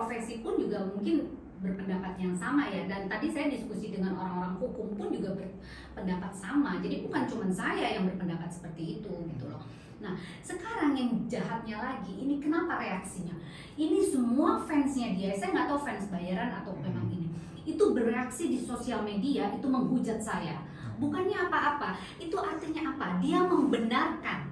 profesi pun juga mungkin berpendapat yang sama ya, dan tadi saya diskusi dengan orang-orang hukum pun juga berpendapat sama. Jadi bukan cuma saya yang berpendapat seperti itu gitu loh. Nah sekarang yang jahatnya lagi, ini kenapa reaksinya? Ini semua fansnya dia, saya nggak tahu fans bayaran atau memang ini, itu bereaksi di sosial media, itu menghujat saya. Bukannya apa-apa, itu artinya apa? Dia membenarkan,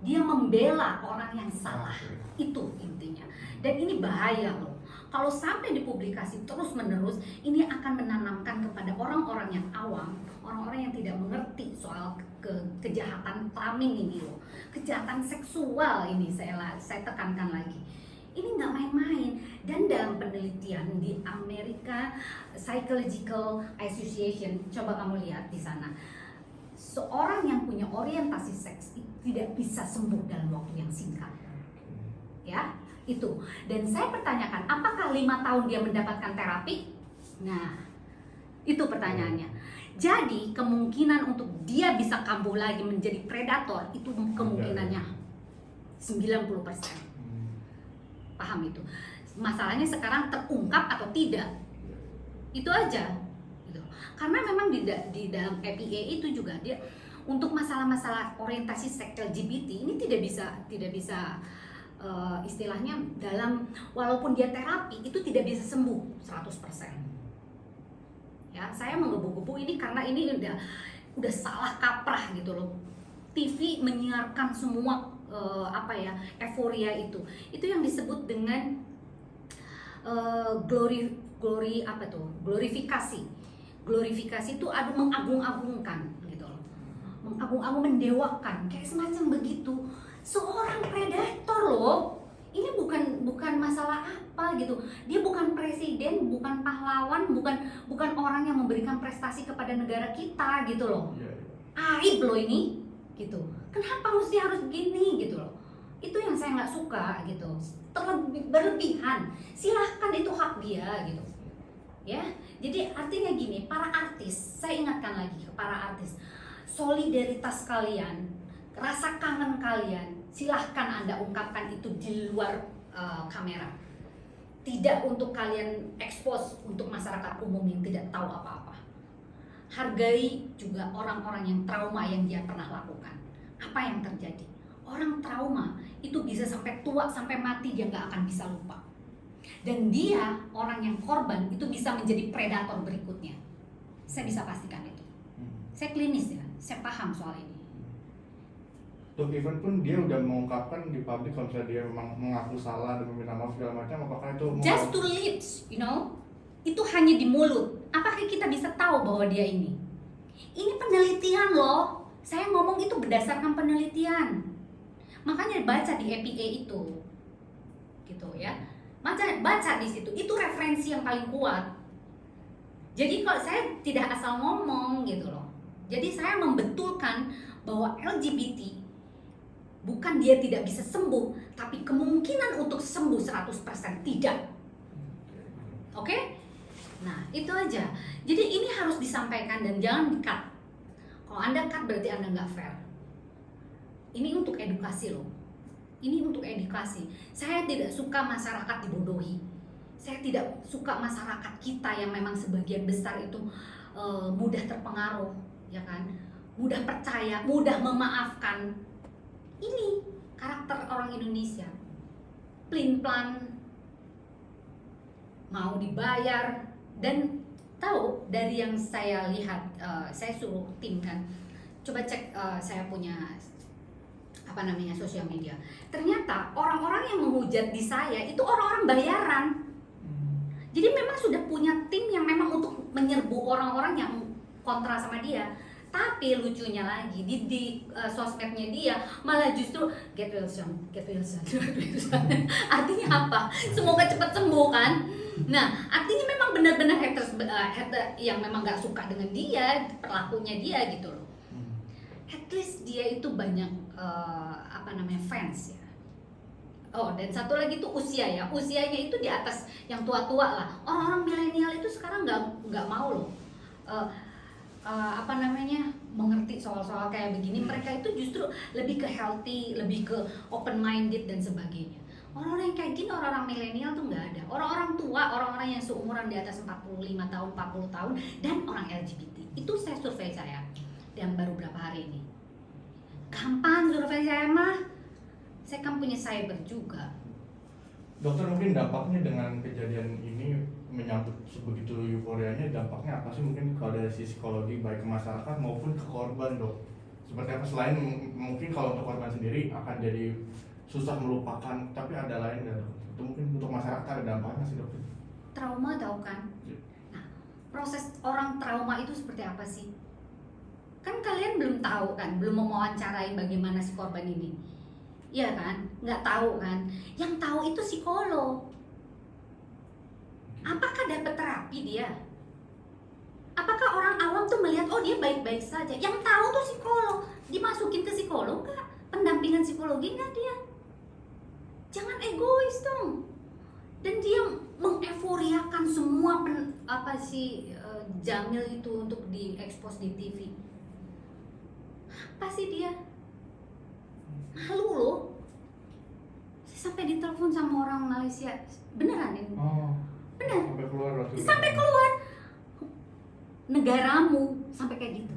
dia membela orang yang salah, itu intinya. Dan ini bahaya loh. Kalau sampai dipublikasi terus-menerus, ini akan menanamkan kepada orang-orang yang awam, orang-orang yang tidak mengerti soal kejahatan plumbing ini loh, kejahatan seksual ini, saya tekankan lagi. Ini nggak main-main. Dan dalam penelitian di Amerika Psychological Association, coba kamu lihat di sana, seorang yang punya orientasi seks itu tidak bisa sembuh dalam waktu yang singkat. Ya, itu. Dan saya pertanyakan, apakah 5 tahun dia mendapatkan terapi? Nah, itu pertanyaannya. Jadi kemungkinan untuk dia bisa kambuh lagi menjadi predator itu kemungkinannya 90%. Paham itu? Masalahnya sekarang terungkap atau tidak, itu aja gitu. Karena memang di dalam EPA itu juga dia untuk masalah-masalah orientasi seks LGBT ini tidak bisa istilahnya dalam, walaupun dia terapi itu tidak bisa sembuh 100%. Ya, saya menggebu-gebu ini karena ini udah salah kaprah gitu loh. TV menyiarkan semua euforia itu yang disebut dengan glorifikasi itu mengagung-agungkan gitu loh, mendewakan, kayak semacam begitu. Seorang predator loh, ini bukan masalah apa gitu, dia bukan presiden, bukan pahlawan, bukan orang yang memberikan prestasi kepada negara kita gitu loh. Aib loh ini gitu. Kenapa mesti harus begini gitu loh? Itu yang saya nggak suka gitu. Berlebihan. Silahkan, itu hak dia gitu. Ya. Jadi artinya gini, para artis, saya ingatkan lagi ke para artis, solidaritas kalian, rasa kangen kalian, silahkan Anda ungkapkan itu di luar kamera. Tidak untuk kalian expose untuk masyarakat umum yang tidak tahu apa-apa. Hargai juga orang-orang yang trauma yang dia pernah lakukan. Apa yang terjadi? Orang trauma itu bisa sampai tua, sampai mati dia nggak akan bisa lupa. Dan dia, orang yang korban, itu bisa menjadi predator berikutnya. Saya bisa pastikan itu. Saya klinis ya, saya paham soal ini. Untuk event pun dia udah mengungkapkan di publik kalau misalnya dia memang mengaku salah dan meminta maaf segala macam, apakah itu just to lips, you know? Itu hanya di mulut. Apakah kita bisa tahu bahwa dia ini? Ini penelitian loh. Saya ngomong itu berdasarkan penelitian. Makanya baca di EPA itu. Gitu ya. Baca di situ. Itu referensi yang paling kuat. Jadi kalau saya tidak asal ngomong gitu loh. Jadi saya membetulkan bahwa LGBT bukan dia tidak bisa sembuh, tapi kemungkinan untuk sembuh 100% tidak. Oke? Nah, itu aja. Jadi ini harus disampaikan dan jangan di-cut. Kalau Anda cut berarti Anda nggak fair. Ini untuk edukasi loh. Ini untuk edukasi. Saya tidak suka masyarakat dibodohi. Saya tidak suka masyarakat kita yang memang sebagian besar itu mudah terpengaruh, ya kan? Mudah percaya, mudah memaafkan. Ini karakter orang Indonesia. Plin-plan, mau dibayar. Dan tahu dari yang saya lihat, saya suruh tim kan, coba cek saya punya sosial media. Ternyata orang-orang yang menghujat di saya itu orang-orang bayaran. Jadi memang sudah punya tim yang memang untuk menyerbu orang-orang yang kontra sama dia. Tapi lucunya lagi di sosmednya dia malah justru get Wilson. Artinya apa? Semoga cepat sembuh kan. Nah, artinya memang benar-benar haters yang memang gak suka dengan dia, perlakunya dia gitu loh. At least dia itu banyak fans ya. Oh, dan satu lagi tuh usia ya. Usianya itu di atas yang tua-tua lah. Orang-orang milenial itu sekarang nggak mau loh. Mengerti soal-soal kayak begini. Mereka itu justru lebih ke healthy, lebih ke open minded dan sebagainya. Orang-orang yang kayak gini, orang-orang milenial tuh nggak ada. Orang-orang tua orang-orang yang seumuran di atas 45 tahun, 40 tahun, dan orang LGBT. Itu saya survei saya, dan baru berapa hari ini. Gampang survei saya mah, saya kan punya cyber juga. Dokter, mungkin dampaknya dengan kejadian ini menyambut sebegitu euforianya, dampaknya apa sih mungkin kalau dari sisi psikologi baik ke masyarakat maupun ke korban, Dok? Seperti apa selain mungkin kalau untuk korban sendiri akan jadi susah melupakan, tapi ada lain nggak, Dok? Itu mungkin untuk masyarakat ada dampaknya sih, Dok? Trauma tahu kan? Nah, proses orang trauma itu seperti apa sih? Kan kalian belum tahu kan, belum mewawancarai bagaimana si korban ini. Iya kan? Nggak tahu kan? Yang tahu itu psikolog. Apakah dapat terapi dia? Apakah orang awam tuh melihat, oh dia baik-baik saja? Yang tahu tuh psikolog. Dimasukin ke psikolog nggak? Pendampingan psikologi nggak dia? Jangan egois dong. Dan dia mengeforiakan semua Jamil itu untuk diekspos di TV. Apa sih dia? Malu loh. Saya sampai ditelepon sama orang Malaysia. Beneran ini? Oh, bener. sampai keluar waktu itu. Sampai keluar. Negaramu sampai kayak gitu.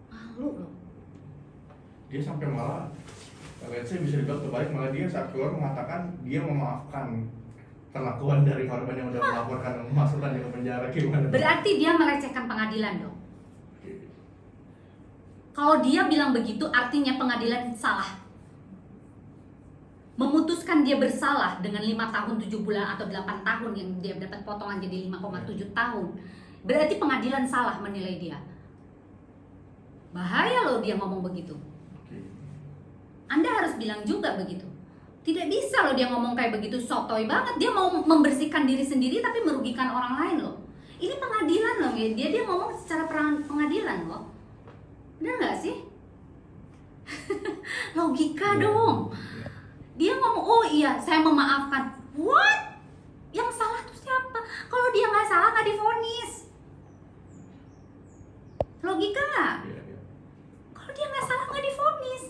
Malu loh. Dia sampai malah, let's say bisa dibilang terbalik, malah dia saat keluar mengatakan dia memaafkan perlakuan dari korban yang udah melaporkan dan memasukkan dia ke penjara. Gimana? Berarti dia melecehkan pengadilan dong. Kalau dia bilang begitu, artinya pengadilan salah. Memutuskan dia bersalah dengan 5 tahun 7 bulan atau 8 tahun yang dia dapat potongan jadi 5,7 tahun. Berarti pengadilan salah menilai dia. Bahaya loh dia ngomong begitu. Anda harus bilang juga begitu. Tidak bisa loh dia ngomong kayak begitu, sotoy banget. Dia mau membersihkan diri sendiri tapi merugikan orang lain loh. Ini pengadilan loh, dia ngomong secara pengadilan loh. Bener gak sih? Logika dong. Dia ngomong, oh iya saya memaafkan. What? Yang salah tuh siapa? Kalau dia gak salah gak divonis. Logika gak? Kalau dia gak salah gak divonis.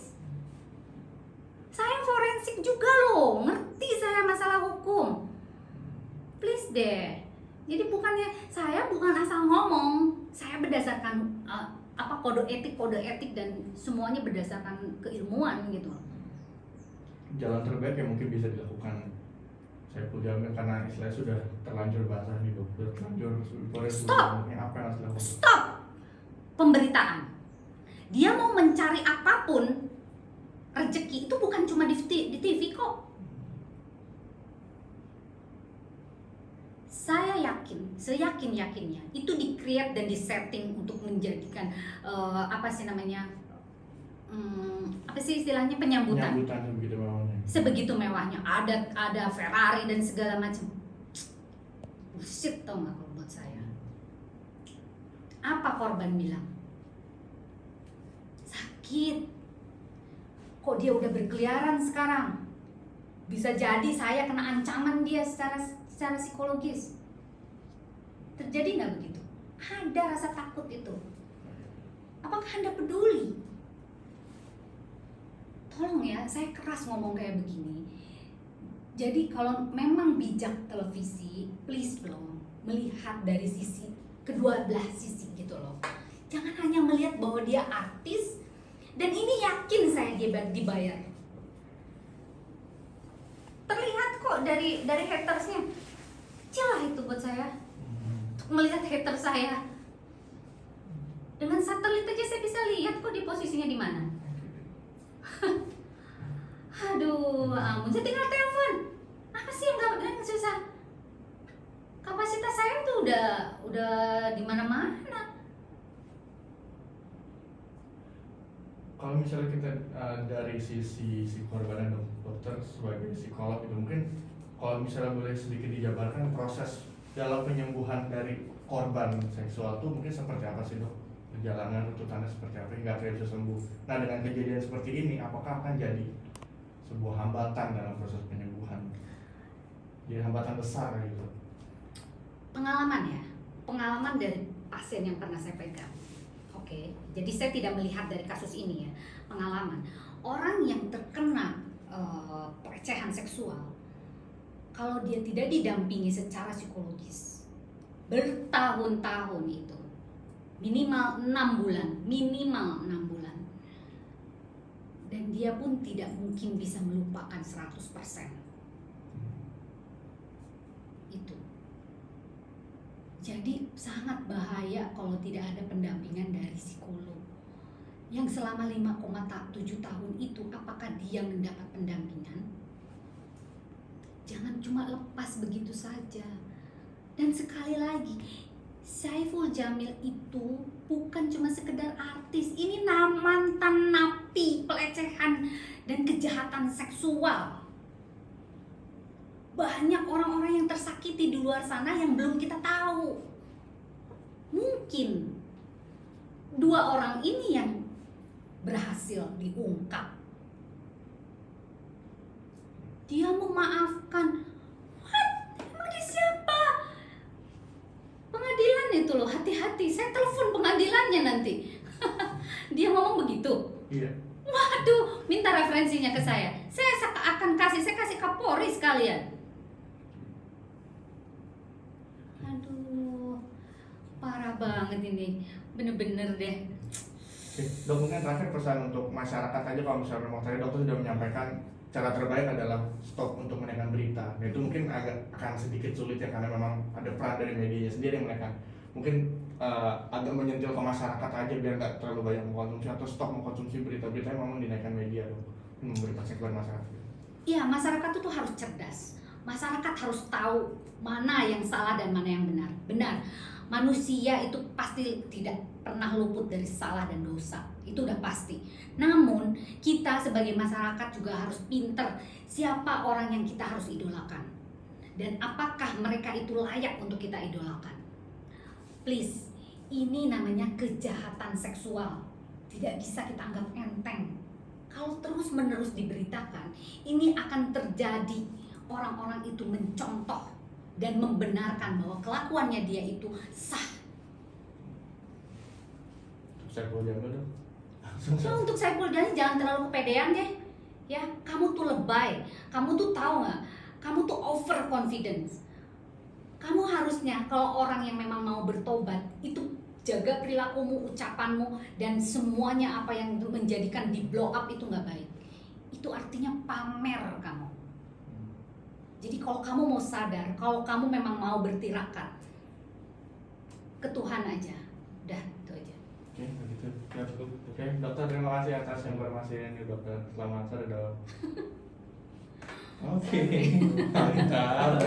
Saya forensik juga loh, ngerti saya masalah hukum. Please deh. Jadi saya bukan asal ngomong. Saya berdasarkan kode etik dan semuanya berdasarkan keilmuan gitu. Jalan terbaik yang mungkin bisa dilakukan Saiful Jamil karena istilahnya sudah terlanjur basah nih, Dok. Sudah terlanjur Stop. Apa yang harus dilakukan? Stop pemberitaan. Dia mau mencari apapun, rezeki itu bukan cuma di TV kok. Saya yakin, seyakin-yakinnya itu di-create dan di-setting untuk menjadikan istilahnya penyambutan sebegitu mewahnya. Ada Ferrari dan segala macam. Bullshit tau gak kalau buat saya. Apa korban bilang? Sakit. Kok dia udah berkeliaran sekarang? Bisa jadi saya kena ancaman dia secara psikologis. Terjadi nggak begitu? Ada rasa takut itu. Apakah Anda peduli? Tolong ya, saya keras ngomong kayak begini. Jadi kalau memang bijak televisi, please dong melihat dari sisi kedua belah sisi gitu loh. Jangan hanya melihat bahwa dia artis dan ini yakin saya dia dibayar. Terlihat kok dari hatersnya. Celah itu buat saya. Melihat hater saya. Dengan satelit aja saya bisa lihat kok di posisinya di mana. Aduh, ampun, saya tinggal telepon. Apa sih yang susah? Kapasitas saya tuh udah di mana-mana. Kalau misalnya kita dari sisi si korban dan dokter sebagai psikolog itu mungkin kalau misalnya boleh sedikit dijabarkan proses dalam penyembuhan dari korban seksual itu mungkin seperti apa sih, Dok? Perjalanan runtutannya seperti apa hingga akhirnya bisa sembuh. Nah, dengan kejadian seperti ini apakah akan jadi sebuah hambatan dalam proses penyembuhan? Jadi hambatan besar gitu. Pengalaman dari pasien yang pernah saya pegang. Oke, jadi saya tidak melihat dari kasus ini ya. Pengalaman orang yang terkena pelecehan seksual, kalau dia tidak didampingi secara psikologis bertahun-tahun itu, minimal 6 bulan, dan dia pun tidak mungkin bisa melupakan 100%. Itu. Jadi sangat bahaya kalau tidak ada pendampingan dari psikolog. Yang selama 5,7 tahun itu, apakah dia mendapat pendampingan? Jangan cuma lepas begitu saja. Dan sekali lagi, Saiful Jamil itu bukan cuma sekedar artis. Ini mantan napi pelecehan dan kejahatan seksual. Banyak orang-orang yang tersakiti di luar sana yang belum kita tahu. Mungkin 2 orang ini yang berhasil diungkap. Dia memaafkan. What? Emang dia siapa? Pengadilan itu loh, hati-hati. Saya telepon pengadilannya nanti. Dia ngomong begitu. Iya. Waduh, minta referensinya ke saya. Saya kasih Kapolri sekalian. Aduh, parah banget ini. Bener-bener deh. Oke, dok, mungkin terakhir pesan untuk masyarakat aja, kalau misalnya memang tadi dokter sudah menyampaikan cara terbaik adalah stop untuk menaikkan berita. Nah, itu mungkin akan sedikit sulit ya, karena memang ada peran dari medianya sendiri yang menaikkan. Mungkin agak menyentil ke masyarakat aja biar nggak terlalu banyak mengkonsumsi atau stop mengkonsumsi berita-berita yang memang dinaikkan media, dok. Memberi pesan kepada masyarakat. Iya, masyarakat itu harus cerdas. Masyarakat harus tahu mana yang salah dan mana yang benar. Benar, manusia itu pasti tidak pernah luput dari salah dan dosa. Itu udah pasti. Namun, kita sebagai masyarakat juga harus pinter siapa orang yang kita harus idolakan. Dan apakah mereka itu layak untuk kita idolakan. Please, ini namanya kejahatan seksual. Tidak bisa kita anggap enteng. Kalau terus-menerus diberitakan, ini akan terjadi. Orang-orang itu mencontoh dan membenarkan bahwa kelakuannya dia itu sah. Saiful Jamil, dok. Ya, untuk Saiful Jamil jangan terlalu kepedean deh. Ya, kamu tuh lebay. Kamu tuh tahu nggak? Kamu tuh overconfidence. Kamu harusnya kalau orang yang memang mau bertobat itu jaga perilakumu, ucapanmu, dan semuanya apa yang menjadikan di blow up itu nggak baik. Itu artinya pamer kamu. Jadi kalau kamu mau sadar, kalau kamu memang mau bertirakat ke Tuhan aja, udah itu aja. Oke, begitu. Ya, cukup. Oke, dokter, terima kasih atas informasinya, dokter. Selamat sore, dok. Oke, mantap.